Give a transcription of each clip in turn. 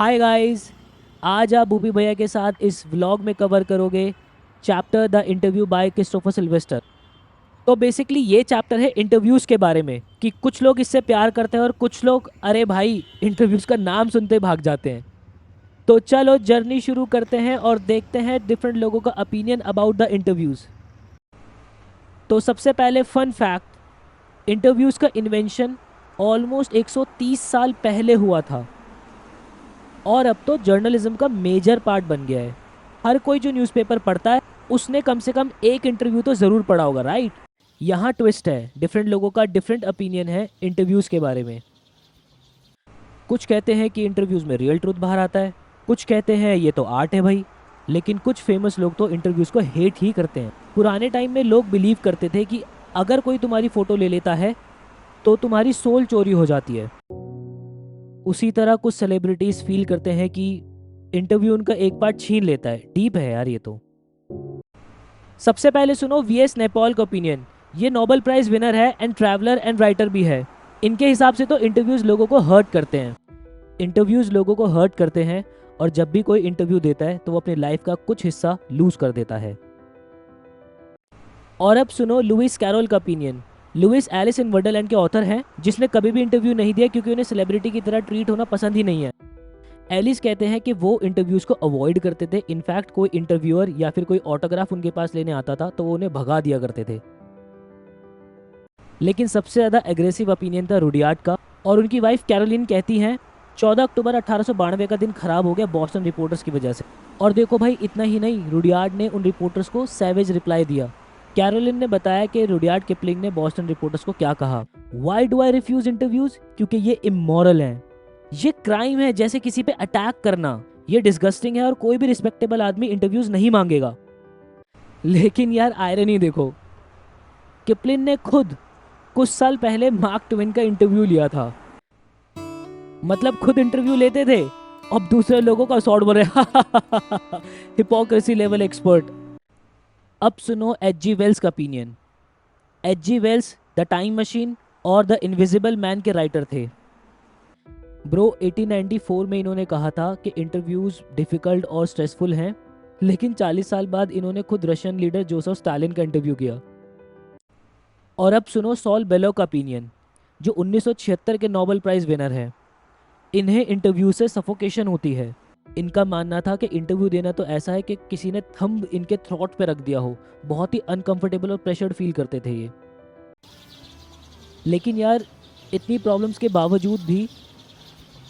Hi guys, आज आप booby भैया के साथ इस व्लॉग में कवर करोगे chapter the interview by Christopher Sylvester. तो बेसिकली ये चैप्टर है इंटरव्यूज़ के बारे में कि कुछ लोग इससे प्यार करते हैं और कुछ लोग अरे भाई इंटरव्यूज़ का नाम सुनते ही भाग जाते हैं। तो चलो जर्नी शुरू करते हैं और देखते हैं डिफरेंट लोगों का ओपिनियन अबाउट द इंटरव्यूज़। तो सबसे पहले फन फैक्ट, इंटरव्यूज़ का इन्वेंशन ऑलमोस्ट 130 साल पहले हुआ था और अब तो जर्नलिज्म का मेजर पार्ट बन गया है। हर कोई जो न्यूज़पेपर पढ़ता है उसने कम से कम एक इंटरव्यू तो ज़रूर पढ़ा होगा, राइट। यहाँ ट्विस्ट है, डिफरेंट लोगों का डिफरेंट ओपिनियन है इंटरव्यूज़ के बारे में। कुछ कहते हैं कि इंटरव्यूज़ में रियल ट्रूथ बाहर आता है, कुछ कहते हैं ये तो आर्ट है भाई, लेकिन कुछ फेमस लोग तो इंटरव्यूज़ को हेट ही करते हैं। पुराने टाइम में लोग बिलीव करते थे कि अगर कोई तुम्हारी फ़ोटो ले लेता है तो तुम्हारी सोल चोरी हो जाती है। उसी तरह कुछ सेलिब्रिटीज फील करते हैं कि इंटरव्यू उनका एक पार्ट छीन लेता है। डीप है यार ये तो। सबसे पहले सुनो वीएस नैपॉल का ओपिनियन। ये नोबेल प्राइज विनर है एंड ट्रैवलर एंड राइटर भी है। इनके हिसाब से तो इंटरव्यूज लोगों को हर्ट करते हैं। इंटरव्यूज लोगों को हर्ट करते हैं और जब भी कोई इंटरव्यू देता है तो वो अपनी लाइफ का कुछ हिस्सा लूज कर देता है। और अब सुनो लुइस कैरोल का opinion. Lewis Alice in Wonderland के ऑथर हैं जिसने कभी भी इंटरव्यू नहीं दिया क्योंकि उन्हें सेलिब्रिटी की तरह ट्रीट होना पसंद ही नहीं है। एलिस कहते हैं कि वो इंटरव्यूज को अवॉइड करते थे। इनफैक्ट कोई इंटरव्यूअर या फिर कोई ऑटोग्राफ उनके पास लेने आता था तो वो उन्हें भगा दिया करते थे। लेकिन सबसे ज़्यादा एग्रेसिव ओपिनियन था रुडियार्ड का और उनकी वाइफ कैरोलिन कहती हैं 14 अक्टूबर 1892 का दिन खराब हो गया बॉस्टन रिपोर्टर्स की वजह से। और देखो भाई, इतना ही नहीं, रुडियार्ड ने उन रिपोर्टर्स को सैवेज रिप्लाई दिया। कैरोलिन ने बताया कि रुडियार्ड किपलिंग ने बॉस्टन रिपोर्टर्स को क्या कहा, why do I refuse interviews, क्योंकि ये इमोरल हैं, ये क्राइम है, जैसे किसी पे अटैक करना, ये डिस्गस्टिंग है और कोई भी रिस्पेक्टेबल आदमी इंटरव्यूज नहीं मांगेगा। लेकिन यार आयरनी देखो, किपलिन ने खुद कुछ साल पहले मार्क ट्वेन का इंटरव्यू लिया था। मतलब खुद इंटरव्यू लेते थे, अब दूसरे लोगों का सॉर्ट बोल रहे। Hypocrisy level expert. अब सुनो एच.जी. वेल्स का opinion. H G. Wells the time machine और द इनविजिबल मैन के राइटर थे। ब्रो 1894 में इन्होंने कहा था कि इंटरव्यूज डिफ़िकल्ट और स्ट्रेसफुल हैं, लेकिन 40 साल बाद इन्होंने खुद रशियन लीडर जोसेफ स्टालिन का इंटरव्यू किया। और अब सुनो सॉल बेलो का ओपिनियन, जो 1976 के नोबेल प्राइज़ विनर है। इन्हें इंटरव्यू से सफोकेशन होती है। इनका मानना था कि इंटरव्यू देना तो ऐसा है कि किसी ने थंब इनके थ्रोट पे रख दिया हो। बहुत ही अनकंफर्टेबल और प्रेशर्ड फील करते थे ये। लेकिन यार इतनी प्रॉब्लम्स के बावजूद भी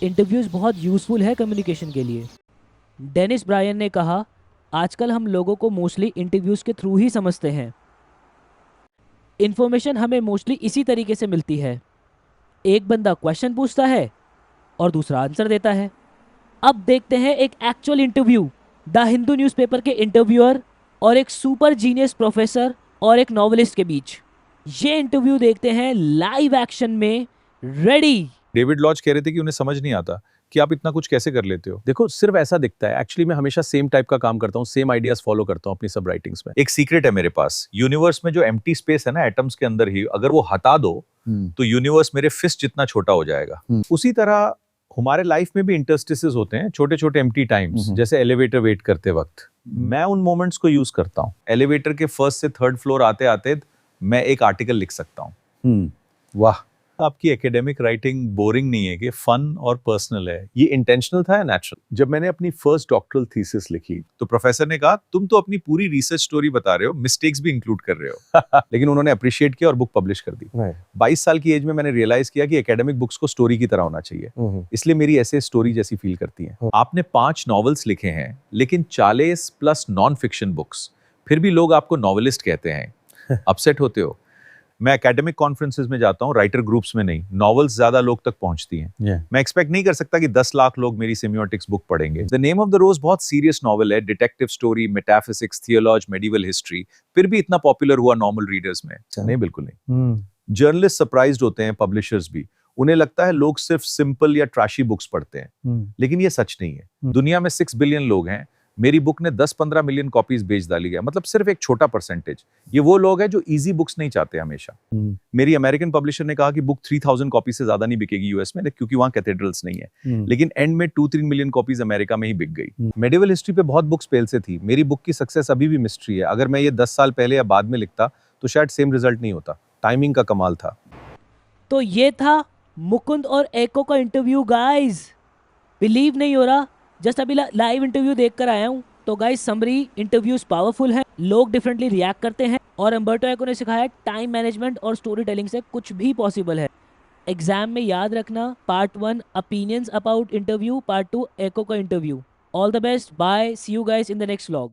इंटरव्यूज़ बहुत यूज़फुल है कम्युनिकेशन के लिए। डेनिस ब्रायन ने कहा, आजकल हम लोगों को मोस्टली इंटरव्यूज़ के थ्रू ही समझते हैं। इन्फॉर्मेशन हमें मोस्टली इसी तरीके से मिलती है, एक बंदा क्वेश्चन पूछता है और दूसरा आंसर देता है। अब देखते हैं एक actual interview the Hindu newspaper के इंटरव्यूअर और एक सुपर जीनियस प्रोफेसर और एक नॉवेलिस्ट के बीच। ये इंटरव्यू देखते हैं लाइव एक्शन में। रेडी। डेविड लॉज कह रहे थे कि उन्हें समझ नहीं आता कि आप इतना कुछ कैसे कर लेते हो। देखो, सिर्फ ऐसा दिखता है, एक्चुअली मैं हमेशा सेम टाइप का काम करता हूँ, सेम आइडियाज फॉलो करता हूँ अपनी सब राइटिंग्स में। एक सीक्रेट है मेरे पास, यूनिवर्स में जो एम्प्टी स्पेस है ना एटम्स के अंदर ही, अगर वो हटा दो तो यूनिवर्स मेरे फिस्ट जितना छोटा हो जाएगा। उसी तरह हमारे लाइफ में भी इंटरस्टिसेस होते हैं, छोटे छोटे एम्प्टी टाइम्स, जैसे एलिवेटर वेट करते वक्त। मैं उन मोमेंट्स को यूज करता हूँ। एलिवेटर के फर्स्ट से थर्ड फ्लोर आते आते मैं एक आर्टिकल लिख सकता हूँ। वाह, आपकी एकेडमिक राइटिंग बोरिंग नहीं है कि फन और पर्सनल है। ये इंटेंशनल था या नेचुरल? जब मैंने अपनी फर्स्ट डॉक्टरल थीसिस लिखी तो प्रोफेसर ने कहा, तुम तो अपनी पूरी रिसर्च स्टोरी बता रहे हो, मिस्टेक्स भी इंक्लूड कर रहे हो। लेकिन उन्होंने अप्रिशिएट किया और बुक पब्लिश कर दी। 22 साल की एज में मैंने रियलाइज किया कि एकेडमिक बुक्स को स्टोरी की तरह होना चाहिए, इसलिए मेरी ऐसे स्टोरी जैसी फील करती है। आपने 5 नॉवेल्स लिखे हैं लेकिन 40 प्लस नॉन फिक्शन बुक्स, फिर भी लोग आपको नॉवेलिस्ट कहते हैं। अपसेट होते हो? मैं एकेडमिक कॉन्फ्रेंसेस में जाता हूँ, राइटर ग्रुप्स में नहीं। नॉवेल्स ज्यादा लोग तक पहुंचती हैं। मैं एक्सपेक्ट नहीं कर सकता कि 10 लाख लोग मेरी सेमियोटिक्स बुक पढ़ेंगे। द नेम ऑफ द रोज बहुत सीरियस नॉवेल है, detective story, metaphysics, theology, medieval history, फिर भी इतना पॉपुलर हुआ नॉर्मल रीडर्स में? नहीं, बिल्कुल नहीं। जर्नलिस्ट सरप्राइज्ड होते हैं, पब्लिशर्स भी। उन्हें लगता है लोग सिर्फ सिंपल या ट्रैशी बुक्स पढ़ते हैं, लेकिन ये सच नहीं है। दुनिया में 6 बिलियन लोग हैं, मेरी बुक ने 10-15 मिलियन कॉपीज बेच डाली गया, मतलब सिर्फ एक छोटा परसेंटेज। ये वो लोग हैं जो इजी बुक्स नहीं चाहते हमेशा। मेरी अमेरिकन पब्लिशर ने कहा कि बुक 3000 कॉपी से ज्यादा नहीं बिकेगी यूएस में, क्योंकि वहां कैथेड्रल्स नहीं है। लेकिन एंड में 2-3 मिलियन कॉपीज अमेरिका में ही बिक गई। मेडिवल हिस्ट्री पे बहुत बुक्स फेल से थी। मेरी बुक की सक्सेस अभी भी मिस्ट्री है। अगर मैं ये 10 साल पहले या बाद में लिखता तो शायद सेम रिजल्ट नहीं होता। टाइमिंग का कमाल था। तो ये था मुकुंद और एको का इंटरव्यू गाइस। बिलीव नहीं हो रहा, जस्ट अभी लाइव इंटरव्यू देख कर आया हूँ। तो गाइस समरी, इंटरव्यूज पावरफुल है, लोग डिफरेंटली रिएक्ट करते हैं, और अम्बर्टो एको ने सिखाया टाइम मैनेजमेंट और स्टोरी टेलिंग से कुछ भी पॉसिबल है। एग्जाम में याद रखना, part 1 opinions about interview, part 2 Eco का interview. All the best, bye, see you guys in the next vlog.